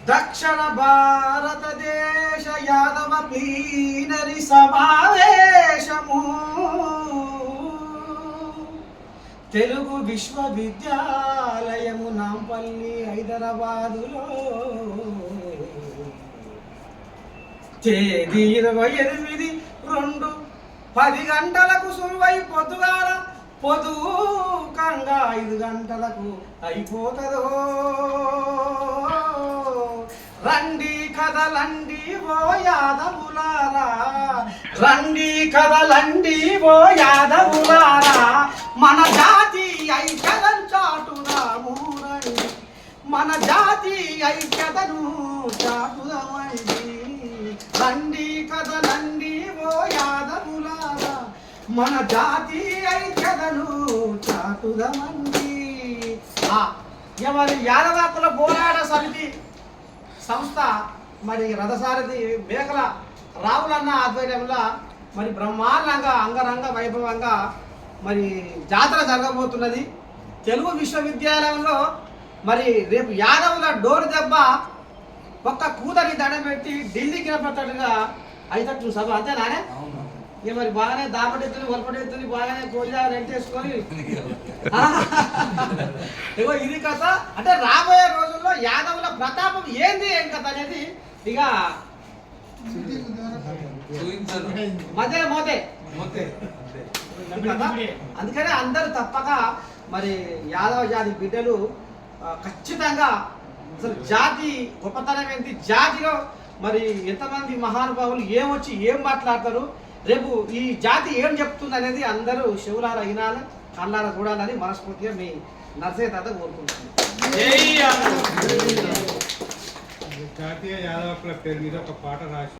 దక్షిణ భారతదేశ యాదవ ప్లీనరి సమావేశము తెలుగు విశ్వవిద్యాలయము నాంపల్లి హైదరాబాదులో తేదీ 28/2 గంటలకు సురువై పొద్దుగాల పొదుకంగా 5 గంటలకు అయిపోతుందో రండి కదలండి ఓ యాదవులారా రండి కదలండి ఓ యాదవులారా మన జాతి ఐక్యతను చాటుదాము రండి మన జాతి ఐక్యతను చాటుదామండి రండి కదలండి ఓ యాదవులారా మన జాతి ఐక్యతను చాటుదామండి. మరి యాదవాకుల పోరాట సమితి సంస్థ మరి రథసారథి మేకల రావులన్న ఆధ్వర్యంలో మరి బ్రహ్మాండంగా అంగరంగ వైభవంగా మరి జాతర జరగబోతున్నది. తెలుగు విశ్వవిద్యాలయంలో మరి రేపు యాదవుల డోరు దెబ్బ ఒక్క కూతని దండబెట్టి ఢిల్లీకి పట్టడుగా అయితట్టు సభ అంతేనానే. ఇక మరి బాగానే దాపటెత్తుని వలపటెత్తుని బాగానే కోళ్ళ రెంటేసుకొని ఇగో ఇది కథ. అంటే రాబోయే రోజుల్లో యాదవుల ప్రతాపం ఏంది ఏం కథ అనేది ఇక మధ్య మోతే అందుకనే అందరూ తప్పక మరి యాదవ జాతి బిడ్డలు ఖచ్చితంగా అసలు జాతి గొప్పతనం ఏంటి, జాతిలో మరి ఎంతమంది మహానుభావులు ఏమొచ్చి ఏం మాట్లాడతారు, రేపు ఈ జాతి ఏం చెప్తుంది అనేది అందరూ శివులారా వినాలి, కళ్ళారా చూడాలని మనస్ఫూర్తిగా మీ నర్సయ్య తాత కోరుకుంటున్నాను. జాతీయ యాదవ పేరు మీద ఒక పాట రాసి